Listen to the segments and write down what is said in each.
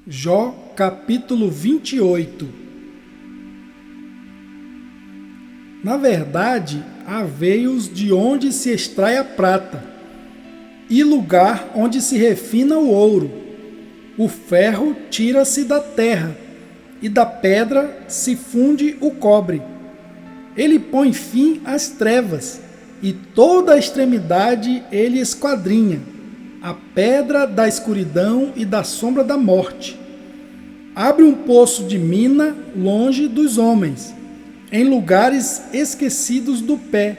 Jó, capítulo 28. Na verdade, há veios de onde se extrai a prata, e lugar onde se refina o ouro. O ferro tira-se da terra, e da pedra se funde o cobre. Ele põe fim às trevas, e toda a extremidade ele esquadrinha, a pedra da escuridão e da sombra da morte. Abre um poço de mina longe dos homens, em lugares esquecidos do pé,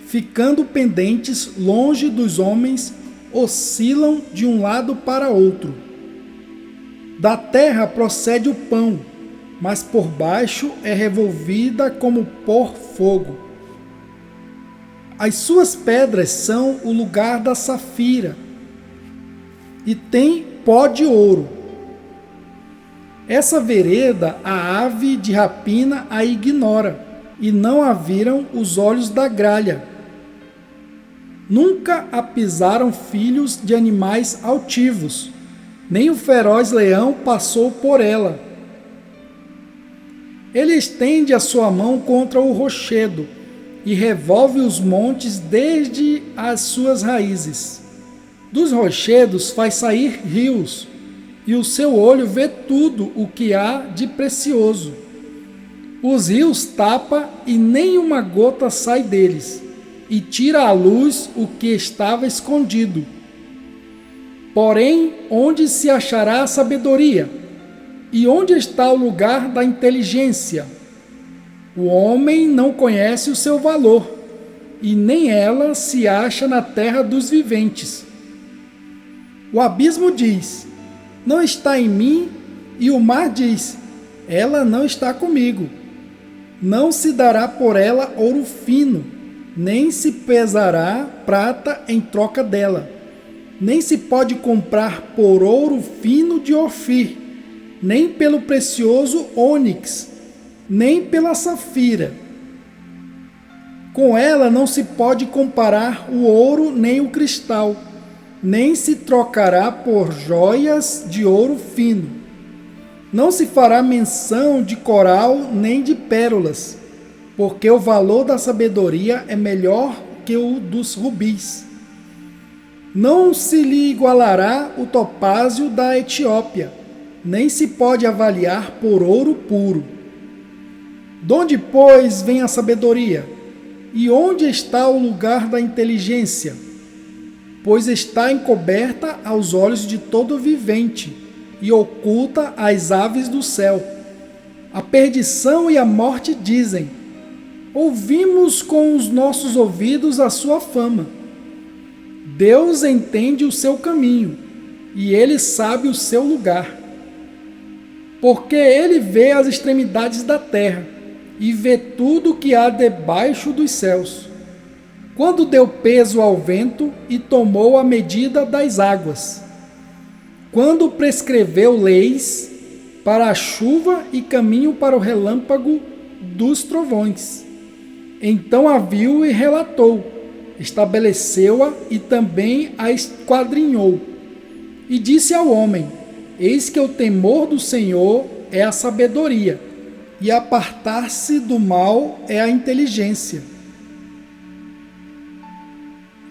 ficando pendentes longe dos homens, oscilam de um lado para outro. Da terra procede o pão, mas por baixo é revolvida como por fogo. As suas pedras são o lugar da safira, e tem pó de ouro. Essa vereda a ave de rapina a ignora, e não a viram os olhos da gralha. Nunca a pisaram filhos de animais altivos, nem o feroz leão passou por ela. Ele estende a sua mão contra o rochedo, e revolve os montes desde as suas raízes. Dos rochedos faz sair rios, e o seu olho vê tudo o que há de precioso. Os rios tapa e nem uma gota sai deles, e tira à luz o que estava escondido. Porém, onde se achará a sabedoria? E onde está o lugar da inteligência? O homem não conhece o seu valor, e nem ela se acha na terra dos viventes. O abismo diz: não está em mim, e o mar diz: ela não está comigo. Não se dará por ela ouro fino, nem se pesará prata em troca dela. Nem se pode comprar por ouro fino de Ofir, nem pelo precioso ônix, nem pela safira. Com ela não se pode comparar o ouro nem o cristal, nem se trocará por joias de ouro fino. Não se fará menção de coral nem de pérolas, porque o valor da sabedoria é melhor que o dos rubis. Não se lhe igualará o topázio da Etiópia, nem se pode avaliar por ouro puro. Donde, pois, vem a sabedoria? E onde está o lugar da inteligência? Pois está encoberta aos olhos de todo vivente, e oculta às aves do céu. A perdição e a morte dizem: ouvimos com os nossos ouvidos a sua fama. Deus entende o seu caminho, e ele sabe o seu lugar. Porque ele vê as extremidades da terra, e vê tudo o que há debaixo dos céus. Quando deu peso ao vento e tomou a medida das águas. Quando prescreveu leis para a chuva e caminho para o relâmpago dos trovões. Então a viu e relatou, estabeleceu-a e também a esquadrinhou. E disse ao homem: eis que o temor do Senhor é a sabedoria, e apartar-se do mal é a inteligência.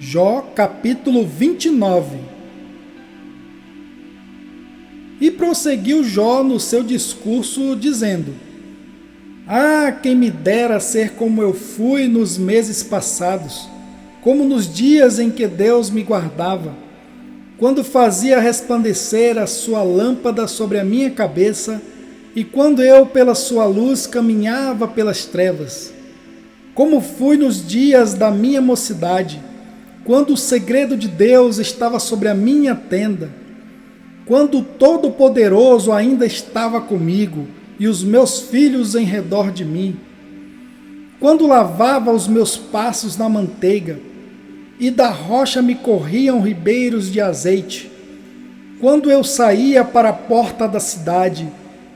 Jó, capítulo 29. E prosseguiu Jó no seu discurso, dizendo: ah, quem me dera ser como eu fui nos meses passados, como nos dias em que Deus me guardava, quando fazia resplandecer a sua lâmpada sobre a minha cabeça, e quando eu pela sua luz caminhava pelas trevas. Como fui nos dias da minha mocidade, quando o segredo de Deus estava sobre a minha tenda, quando o Todo-Poderoso ainda estava comigo e os meus filhos em redor de mim, quando lavava os meus passos na manteiga e da rocha me corriam ribeiros de azeite, quando eu saía para a porta da cidade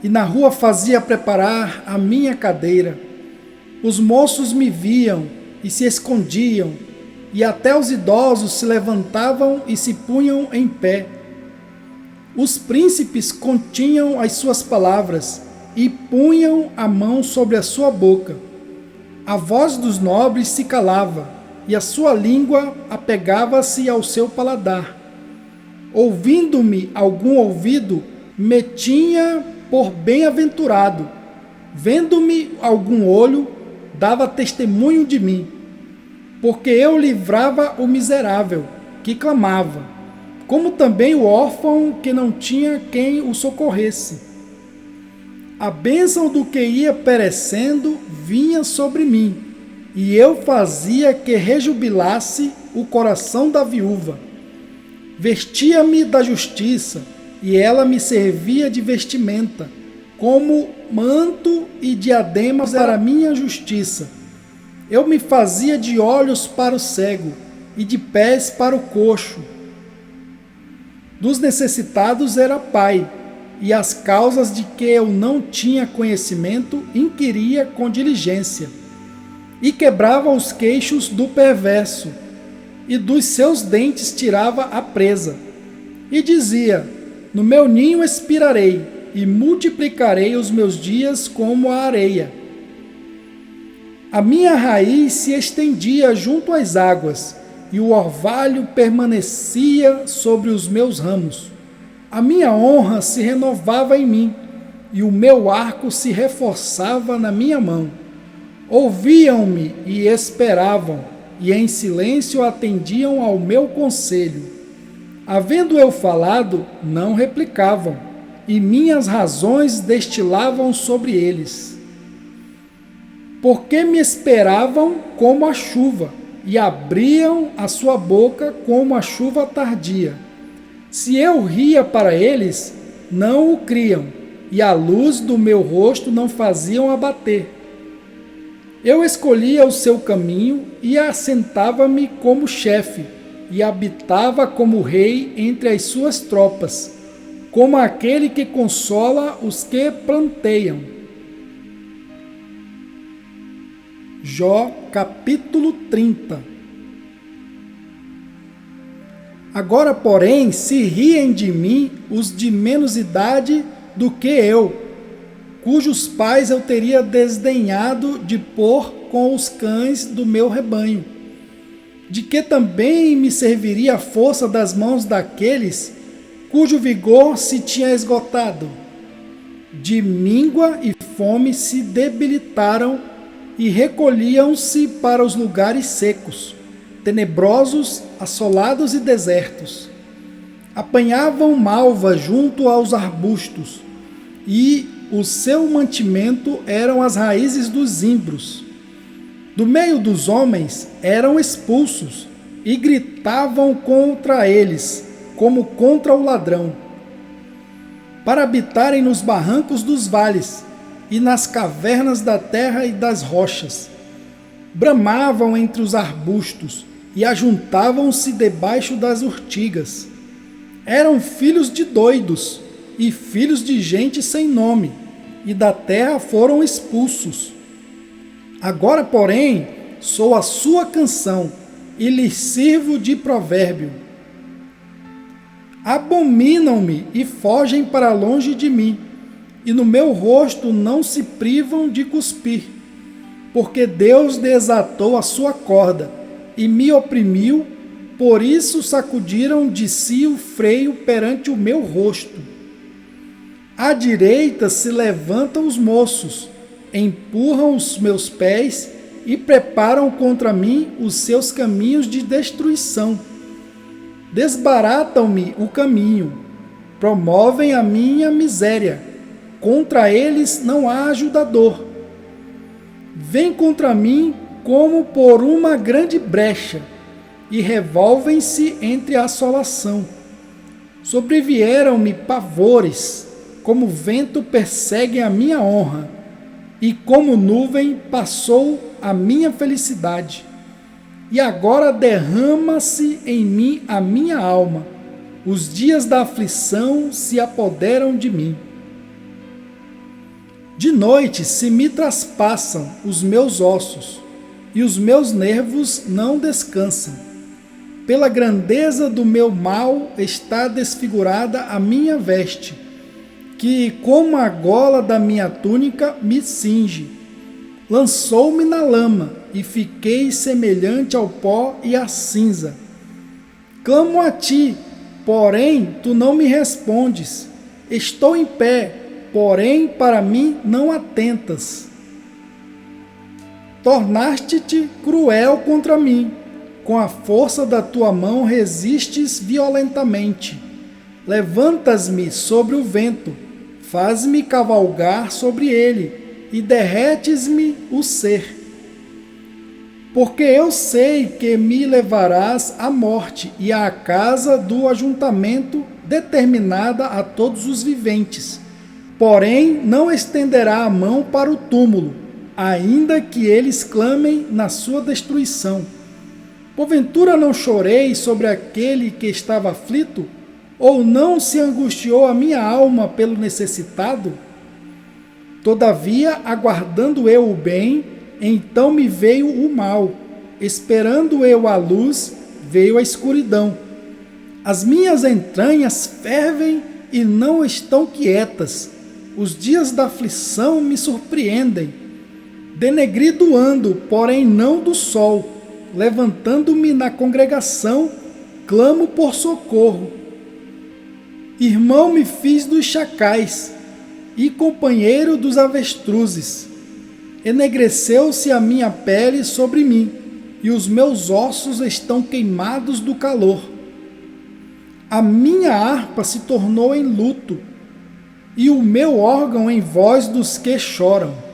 e na rua fazia preparar a minha cadeira, os moços me viam e se escondiam, e até os idosos se levantavam e se punham em pé. Os príncipes continham as suas palavras e punham a mão sobre a sua boca. A voz dos nobres se calava e a sua língua apegava-se ao seu paladar. Ouvindo-me algum ouvido, me tinha por bem-aventurado. Vendo-me algum olho, dava testemunho de mim. Porque eu livrava o miserável, que clamava, como também o órfão que não tinha quem o socorresse. A bênção do que ia perecendo vinha sobre mim, e eu fazia que rejubilasse o coração da viúva. Vestia-me da justiça, e ela me servia de vestimenta, como manto e diadema para a minha justiça. Eu me fazia de olhos para o cego, e de pés para o coxo. Dos necessitados era pai, e as causas de que eu não tinha conhecimento inquiria com diligência, e quebrava os queixos do perverso, e dos seus dentes tirava a presa, e dizia: no meu ninho expirarei, e multiplicarei os meus dias como a areia. A minha raiz se estendia junto às águas, e o orvalho permanecia sobre os meus ramos. A minha honra se renovava em mim, e o meu arco se reforçava na minha mão. Ouviam-me e esperavam, e em silêncio atendiam ao meu conselho. Havendo eu falado, não replicavam, e minhas razões destilavam sobre eles. Porque me esperavam como a chuva, e abriam a sua boca como a chuva tardia. Se eu ria para eles, não o criam, e a luz do meu rosto não faziam abater. Eu escolhia o seu caminho e assentava-me como chefe, e habitava como rei entre as suas tropas, como aquele que consola os que planteiam. Jó, capítulo 30. Agora, porém, se riem de mim os de menos idade do que eu, cujos pais eu teria desdenhado de pôr com os cães do meu rebanho. De que também me serviria a força das mãos daqueles cujo vigor se tinha esgotado? De míngua e fome se debilitaram e recolhiam-se para os lugares secos, tenebrosos, assolados e desertos. Apanhavam malva junto aos arbustos, e o seu mantimento eram as raízes dos zimbros. Do meio dos homens eram expulsos, e gritavam contra eles, como contra o ladrão, para habitarem nos barrancos dos vales, e nas cavernas da terra e das rochas. Bramavam entre os arbustos, e ajuntavam-se debaixo das urtigas. Eram filhos de doidos, e filhos de gente sem nome, e da terra foram expulsos. Agora, porém, sou a sua canção, e lhes sirvo de provérbio. Abominam-me e fogem para longe de mim, e no meu rosto não se privam de cuspir, porque Deus desatou a sua corda e me oprimiu, por isso sacudiram de si o freio perante o meu rosto. À direita se levantam os moços, empurram os meus pés e preparam contra mim os seus caminhos de destruição. Desbaratam-me o caminho, promovem a minha miséria. Contra eles não há ajudador. Vêm contra mim como por uma grande brecha, e revolvem-se entre a assolação. Sobrevieram-me pavores, como vento perseguem a minha honra, e como nuvem passou a minha felicidade. E agora derrama-se em mim a minha alma, os dias da aflição se apoderam de mim. De noite se me traspassam os meus ossos, e os meus nervos não descansam. Pela grandeza do meu mal está desfigurada a minha veste, que como a gola da minha túnica me cinge. Lançou-me na lama e fiquei semelhante ao pó e à cinza. Clamo a ti, porém tu não me respondes. Estou em pé, porém para mim não atentas. Tornaste-te cruel contra mim. Com a força da tua mão resistes violentamente. Levantas-me sobre o vento, faz-me cavalgar sobre ele, e derretes-me o ser. Porque eu sei que me levarás à morte e à casa do ajuntamento determinada a todos os viventes. Porém, não estenderá a mão para o túmulo, ainda que eles clamem na sua destruição. Porventura não chorei sobre aquele que estava aflito? Ou não se angustiou a minha alma pelo necessitado? Todavia, aguardando eu o bem, então me veio o mal. Esperando eu a luz, veio a escuridão. As minhas entranhas fervem e não estão quietas. Os dias da aflição me surpreendem. Denegrido ando, porém não do sol. Levantando-me na congregação, clamo por socorro. Irmão me fiz dos chacais e companheiro dos avestruzes. Enegreceu-se a minha pele sobre mim, e os meus ossos estão queimados do calor. A minha harpa se tornou em luto, e o meu órgão em voz dos que choram.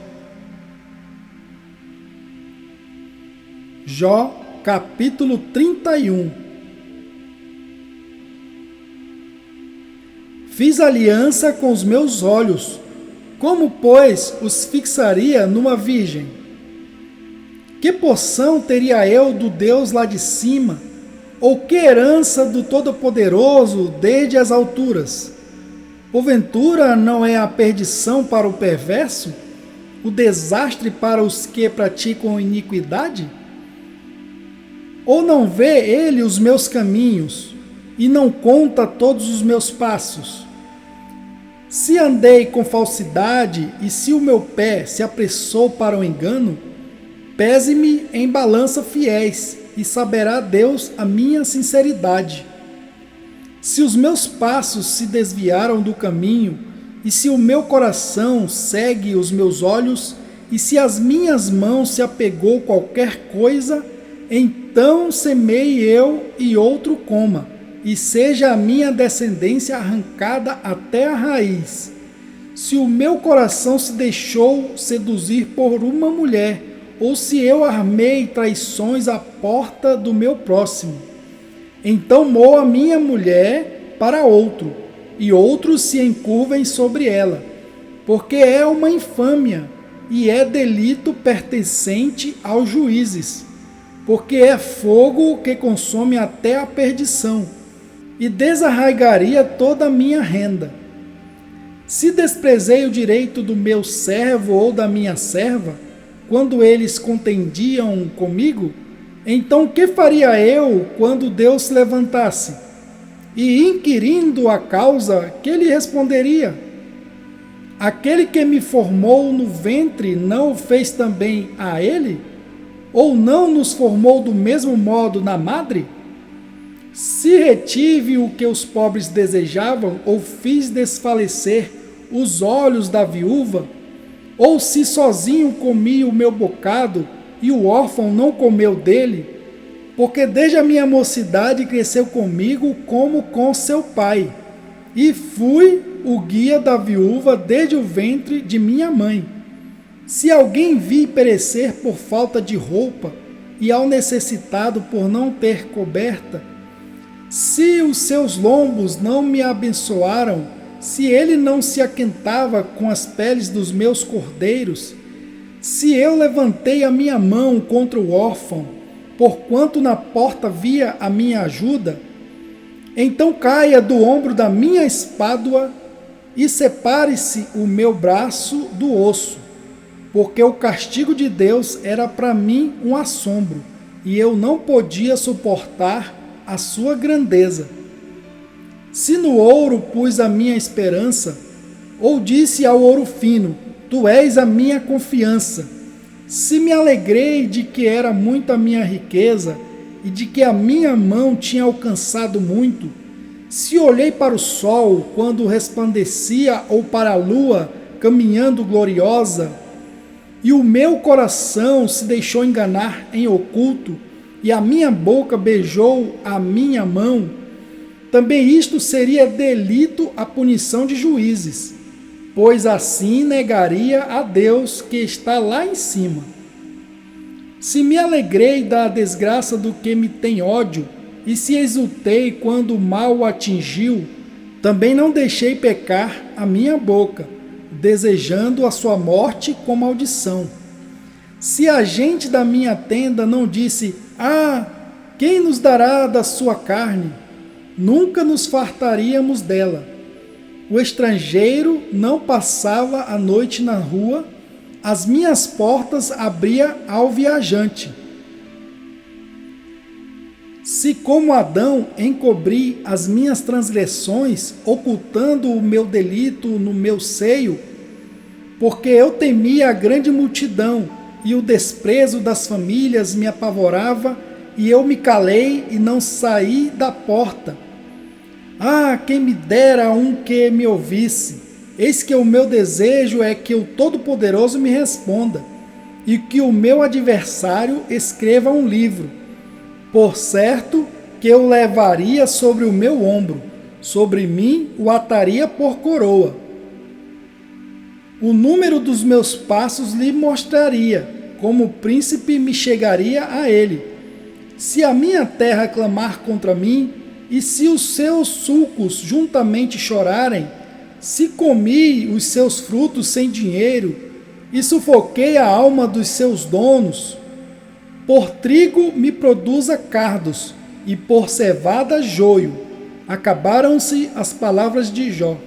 Jó, capítulo 31. Fiz aliança com os meus olhos, como, pois, os fixaria numa virgem? Que porção teria eu do Deus lá de cima, ou que herança do Todo-Poderoso desde as alturas? Porventura não é a perdição para o perverso, o desastre para os que praticam iniquidade? Ou não vê ele os meus caminhos, e não conta todos os meus passos? Se andei com falsidade, e se o meu pé se apressou para o engano, pese-me em balança fiéis, e saberá Deus a minha sinceridade. Se os meus passos se desviaram do caminho, e se o meu coração segue os meus olhos, e se as minhas mãos se apegou qualquer coisa, então semeie eu e outro coma, e seja a minha descendência arrancada até a raiz. Se o meu coração se deixou seduzir por uma mulher, ou se eu armei traições à porta do meu próximo, então moa minha mulher para outro, e outros se encurvem sobre ela, porque é uma infâmia, e é delito pertencente aos juízes. Porque é fogo que consome até a perdição, e desarraigaria toda a minha renda. Se desprezei o direito do meu servo ou da minha serva, quando eles contendiam comigo, então que faria eu quando Deus se levantasse? E inquirindo a causa, que lhe responderia? Aquele que me formou no ventre não o fez também a ele? Ou não nos formou do mesmo modo na madre? Se retive o que os pobres desejavam, ou fiz desfalecer os olhos da viúva, ou se sozinho comi o meu bocado, e o órfão não comeu dele, porque desde a minha mocidade cresceu comigo como com seu pai, e fui o guia da viúva desde o ventre de minha mãe. Se alguém vi perecer por falta de roupa, e ao necessitado por não ter coberta, se os seus lombos não me abençoaram, se ele não se aquentava com as peles dos meus cordeiros, se eu levantei a minha mão contra o órfão, porquanto na porta via a minha ajuda, então caia do ombro da minha espádua e separe-se o meu braço do osso, porque o castigo de Deus era para mim um assombro, e eu não podia suportar a sua grandeza. Se no ouro pus a minha esperança, ou disse ao ouro fino, tu és a minha confiança. Se me alegrei de que era muita a minha riqueza e de que a minha mão tinha alcançado muito, se olhei para o sol quando resplandecia ou para a lua caminhando gloriosa, e o meu coração se deixou enganar em oculto, e a minha boca beijou a minha mão, também isto seria delito à punição de juízes, pois assim negaria a Deus que está lá em cima. Se me alegrei da desgraça do que me tem ódio, e se exultei quando o mal o atingiu, também não deixei pecar a minha boca, desejando a sua morte com maldição. Se a gente da minha tenda não disse, quem nos dará da sua carne? Nunca nos fartaríamos dela. O estrangeiro não passava a noite na rua, as minhas portas abria ao viajante. Se como Adão encobri as minhas transgressões, ocultando o meu delito no meu seio, porque eu temia a grande multidão, e o desprezo das famílias me apavorava, e eu me calei e não saí da porta. Quem me dera um que me ouvisse! Eis que o meu desejo é que o Todo-Poderoso me responda, e que o meu adversário escreva um livro. Por certo que eu levaria sobre o meu ombro, sobre mim o ataria por coroa. O número dos meus passos lhe mostraria, como príncipe me chegaria a ele. Se a minha terra clamar contra mim, e se os seus sulcos juntamente chorarem, se comi os seus frutos sem dinheiro, e sufoquei a alma dos seus donos, por trigo me produza cardos, e por cevada joio. Acabaram-se as palavras de Jó.